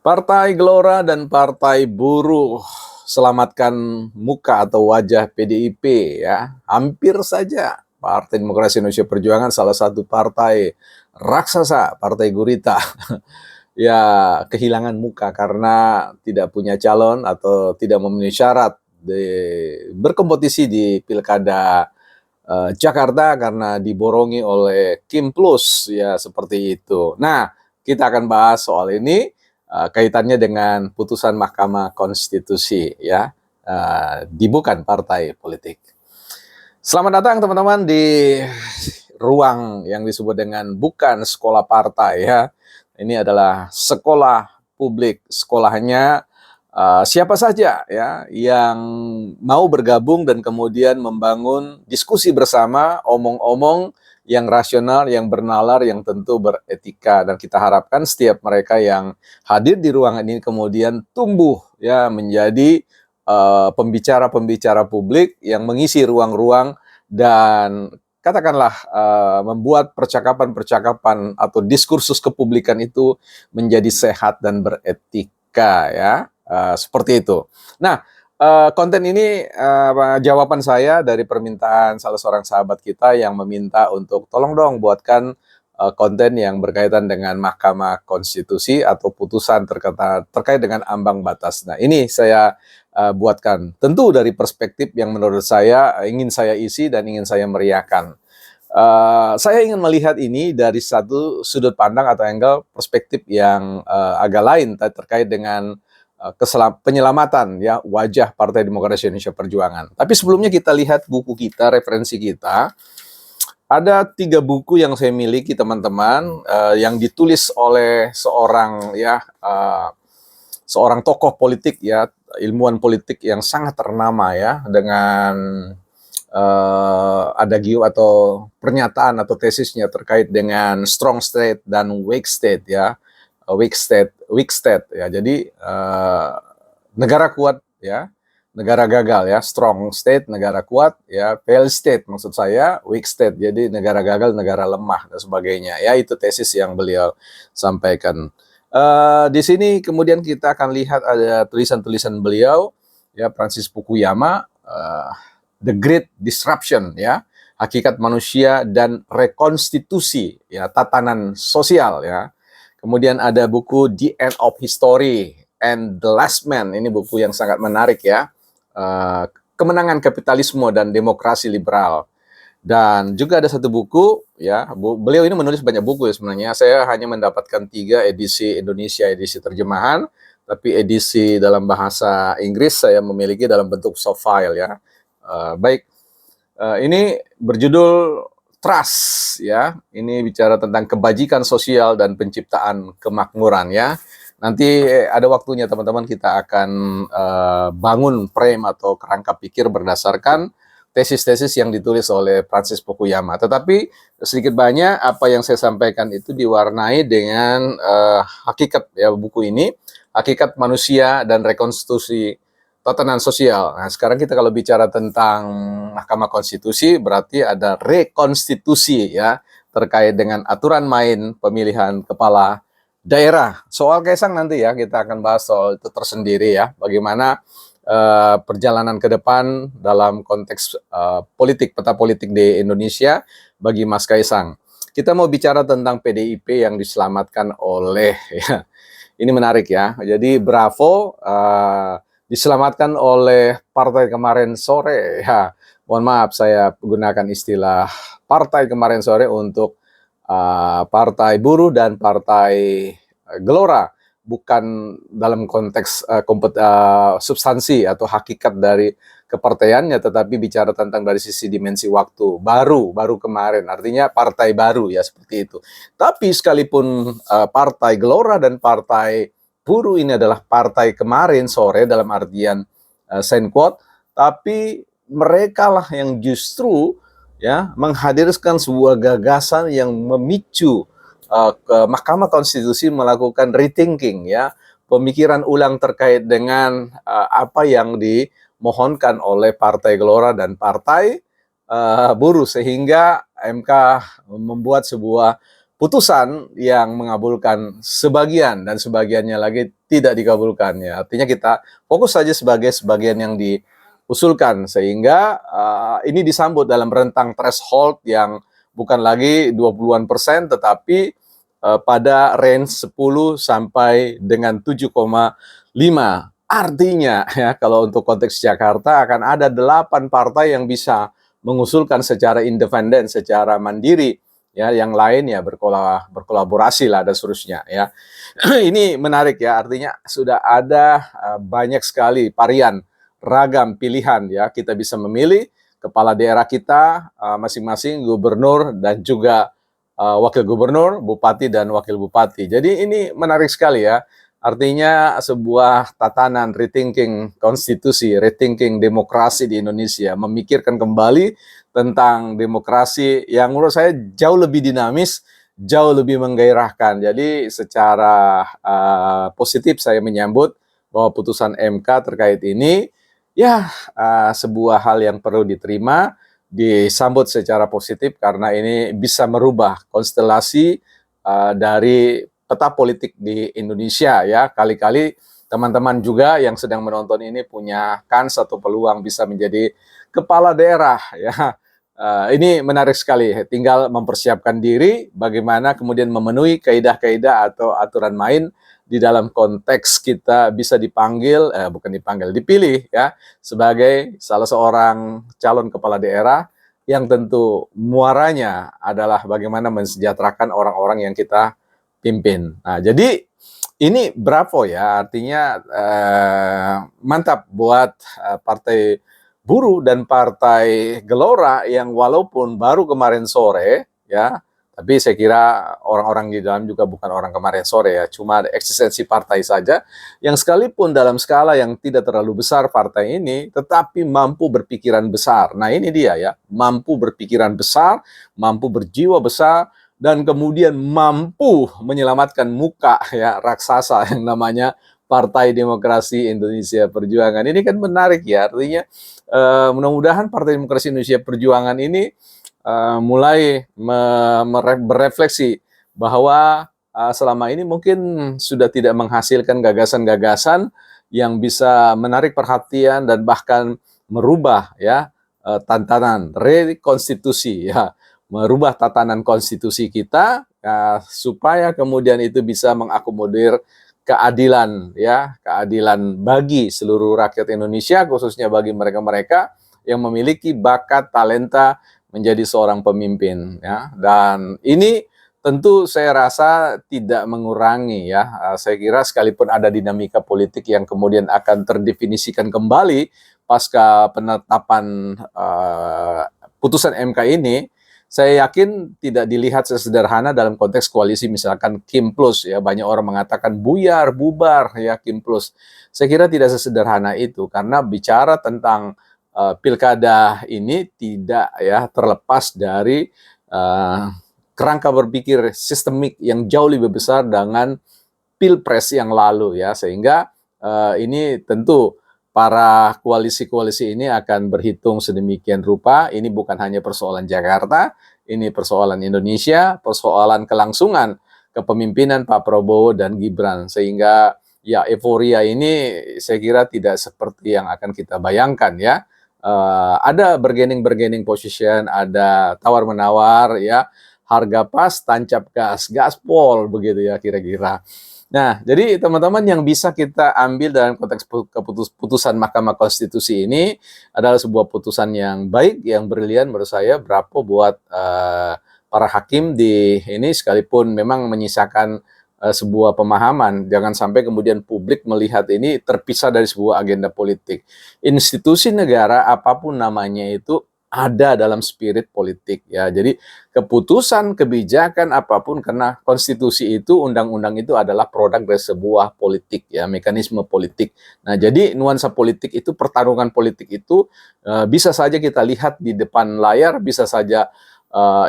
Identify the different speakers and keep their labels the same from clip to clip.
Speaker 1: Partai Gelora dan Partai Buruh selamatkan muka atau wajah PDIP ya. Hampir saja Partai Demokrasi Indonesia Perjuangan salah satu partai raksasa, partai gurita ya kehilangan muka karena tidak punya calon atau tidak memenuhi syarat berkompetisi di Pilkada Jakarta karena diborongi oleh Kim Plus ya seperti itu. Nah, kita akan bahas soal ini kaitannya dengan putusan Mahkamah Konstitusi ya di bukan partai politik. Selamat datang teman-teman di ruang yang disebut dengan bukan sekolah partai ya. Ini adalah sekolah publik, sekolahnya siapa saja ya yang mau bergabung dan kemudian membangun diskusi bersama, omong-omong yang rasional, yang bernalar, yang tentu beretika, dan kita harapkan setiap mereka yang hadir di ruangan ini kemudian tumbuh ya menjadi pembicara-pembicara publik yang mengisi ruang-ruang dan katakanlah membuat percakapan-percakapan atau diskursus kepublikan itu menjadi sehat dan beretika ya. Seperti itu. Nah, konten ini jawaban saya dari permintaan salah seorang sahabat kita yang meminta untuk tolong dong buatkan konten yang berkaitan dengan Mahkamah Konstitusi atau putusan terkait dengan ambang batas. Nah, ini saya buatkan. Tentu dari perspektif yang menurut saya ingin saya isi dan ingin saya meriahkan. Saya ingin melihat ini dari satu sudut pandang atau angle perspektif yang agak lain terkait dengan penyelamatan ya wajah Partai Demokrasi Indonesia Perjuangan. Tapi sebelumnya kita lihat buku kita, referensi kita. Ada 3 buku yang saya miliki teman-teman yang ditulis oleh seorang tokoh politik ya, ilmuwan politik yang sangat ternama ya dengan adagio atau pernyataan atau tesisnya terkait dengan strong state dan weak state ya. Weak state ya. Jadi negara kuat ya, negara gagal ya. Strong state negara kuat ya, fail state maksud saya, weak state jadi negara gagal, negara lemah dan sebagainya. Ya itu tesis yang beliau sampaikan. Di sini kemudian kita akan lihat ada tulisan-tulisan beliau ya, Francis Fukuyama, The Great Disruption ya, hakikat manusia dan rekonstitusi ya, tatanan sosial ya. Kemudian ada buku The End of History and The Last Man. Ini buku yang sangat menarik ya. Kemenangan kapitalisme dan demokrasi liberal. Dan juga ada satu buku ya. Beliau ini menulis banyak buku ya sebenarnya. Saya hanya mendapatkan 3 edisi Indonesia, edisi terjemahan. Tapi edisi dalam bahasa Inggris saya memiliki dalam bentuk soft file ya. Baik. Ini berjudul Trust ya, ini bicara tentang kebajikan sosial dan penciptaan kemakmuran ya. Nanti ada waktunya teman-teman kita akan bangun frame atau kerangka pikir berdasarkan tesis-tesis yang ditulis oleh Francis Fukuyama. Tetapi sedikit banyak apa yang saya sampaikan itu diwarnai dengan hakikat ya buku ini, hakikat manusia dan rekonstruksi tatanan sosial. Nah, sekarang kita kalau bicara tentang Mahkamah Konstitusi berarti ada rekonstitusi ya terkait dengan aturan main pemilihan kepala daerah. Soal Kaisang nanti ya kita akan bahas soal itu tersendiri ya. Bagaimana perjalanan ke depan dalam konteks politik, peta politik di Indonesia bagi Mas Kaisang. Kita mau bicara tentang PDIP yang diselamatkan oleh ya. Ini menarik ya. Jadi Bravo diselamatkan oleh partai kemarin sore ya. Mohon maaf saya gunakan istilah partai kemarin sore untuk Partai Buruh dan Partai Gelora, bukan dalam konteks substansi atau hakikat dari kepartaiannya, tetapi bicara tentang dari sisi dimensi waktu baru kemarin, artinya partai baru ya seperti itu. Tapi sekalipun Partai Gelora dan Partai Buruh ini adalah partai kemarin sore dalam artian sign quote, tapi mereka lah yang justru ya menghadirkan sebuah gagasan yang memicu ke Mahkamah Konstitusi melakukan rethinking ya, pemikiran ulang terkait dengan apa yang dimohonkan oleh Partai Gelora dan Partai Buruh, sehingga MK membuat sebuah putusan yang mengabulkan sebagian dan sebagiannya lagi tidak dikabulkan ya. Artinya kita fokus saja sebagai sebagian yang diusulkan sehingga ini disambut dalam rentang threshold yang bukan lagi 20-an% tetapi pada range 10 sampai dengan 7,5. Artinya ya kalau untuk konteks Jakarta akan ada 8 partai yang bisa mengusulkan secara independen, secara mandiri ya, yang lain ya berkolaborasi lah dan seterusnya ya. Ini menarik ya, artinya sudah ada banyak sekali varian, ragam pilihan ya, kita bisa memilih kepala daerah kita masing-masing, gubernur dan juga wakil gubernur, bupati dan wakil bupati. Jadi ini menarik sekali ya. Artinya sebuah tatanan rethinking konstitusi, rethinking demokrasi di Indonesia, memikirkan kembali tentang demokrasi yang menurut saya jauh lebih dinamis, jauh lebih menggairahkan. Jadi secara positif saya menyambut bahwa putusan MK terkait ini ya sebuah hal yang perlu diterima, disambut secara positif karena ini bisa merubah konstelasi dari peta politik di Indonesia ya. Kali-kali teman-teman juga yang sedang menonton ini punya kans atau peluang bisa menjadi kepala daerah ya. Ini menarik sekali, tinggal mempersiapkan diri bagaimana kemudian memenuhi kaidah-kaidah atau aturan main di dalam konteks kita bisa dipanggil, bukan dipanggil, dipilih ya sebagai salah seorang calon kepala daerah yang tentu muaranya adalah bagaimana mensejahterakan orang-orang yang kita pimpin. Nah, jadi ini bravo ya, artinya mantap buat Partai Buruh dan Partai Gelora yang walaupun baru kemarin sore ya, tapi saya kira orang-orang di dalam juga bukan orang kemarin sore ya, cuma eksistensi partai saja yang sekalipun dalam skala yang tidak terlalu besar partai ini tetapi mampu berpikiran besar. Nah, ini dia ya, mampu berpikiran besar, mampu berjiwa besar dan kemudian mampu menyelamatkan muka ya raksasa yang namanya Partai Demokrasi Indonesia Perjuangan. Ini kan menarik ya, artinya mudah-mudahan Partai Demokrasi Indonesia Perjuangan ini mulai berefleksi bahwa selama ini mungkin sudah tidak menghasilkan gagasan-gagasan yang bisa menarik perhatian dan bahkan merubah ya tantangan rekonstitusi ya, merubah tatanan konstitusi kita supaya kemudian itu bisa mengakomodir keadilan ya, keadilan bagi seluruh rakyat Indonesia khususnya bagi mereka-mereka yang memiliki bakat talenta menjadi seorang pemimpin ya. Dan ini tentu saya rasa tidak mengurangi ya. Saya kira sekalipun ada dinamika politik yang kemudian akan terdefinisikan kembali pasca penetapan putusan MK ini, saya yakin tidak dilihat sesederhana dalam konteks koalisi misalkan Kim Plus ya, banyak orang mengatakan buyar, bubar ya Kim Plus. Saya kira tidak sesederhana itu karena bicara tentang pilkada ini tidak ya terlepas dari kerangka berpikir sistemik yang jauh lebih besar dengan pilpres yang lalu ya, sehingga ini tentu para koalisi-koalisi ini akan berhitung sedemikian rupa. Ini bukan hanya persoalan Jakarta, ini persoalan Indonesia, persoalan kelangsungan kepemimpinan Pak Prabowo dan Gibran. Sehingga ya euforia ini saya kira tidak seperti yang akan kita bayangkan ya. Ada bargaining position, ada tawar-menawar ya, harga pas, tancap gas, gaspol begitu ya kira-kira. Nah, jadi teman-teman yang bisa kita ambil dalam konteks keputusan Mahkamah Konstitusi ini adalah sebuah putusan yang baik, yang brilian menurut saya, bravo buat para hakim di ini sekalipun memang menyisakan sebuah pemahaman. Jangan sampai kemudian publik melihat ini terpisah dari sebuah agenda politik. Institusi negara apapun namanya itu ada dalam spirit politik ya. Jadi keputusan kebijakan apapun karena konstitusi itu, undang-undang itu adalah produk dari sebuah politik ya, mekanisme politik. Nah, jadi nuansa politik itu, pertarungan politik itu bisa saja kita lihat di depan layar, bisa saja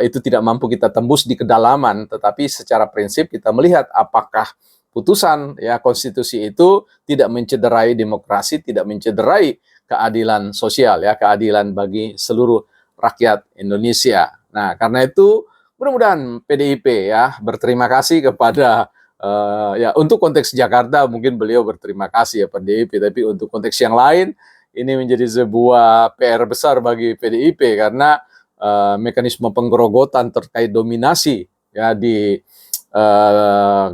Speaker 1: itu tidak mampu kita tembus di kedalaman, tetapi secara prinsip kita melihat apakah putusan ya konstitusi itu tidak mencederai demokrasi, tidak mencederai keadilan sosial ya, keadilan bagi seluruh rakyat Indonesia. Nah, karena itu mudah-mudahan PDIP ya berterima kasih kepada Ya untuk konteks Jakarta mungkin beliau berterima kasih ya PDIP, tapi untuk konteks yang lain ini menjadi sebuah PR besar bagi PDIP karena mekanisme penggerogotan terkait dominasi ya di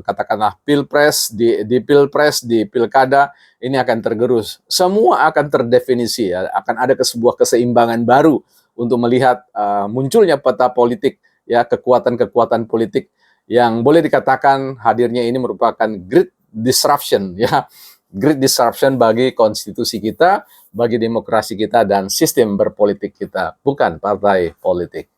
Speaker 1: katakanlah pilpres, di pilkada ini akan tergerus. Semua akan terdefinisi ya, akan ada sebuah keseimbangan baru untuk melihat munculnya peta politik ya, kekuatan-kekuatan politik yang boleh dikatakan hadirnya ini merupakan great disruption ya, great disruption bagi konstitusi kita, bagi demokrasi kita dan sistem berpolitik kita, bukan partai politik.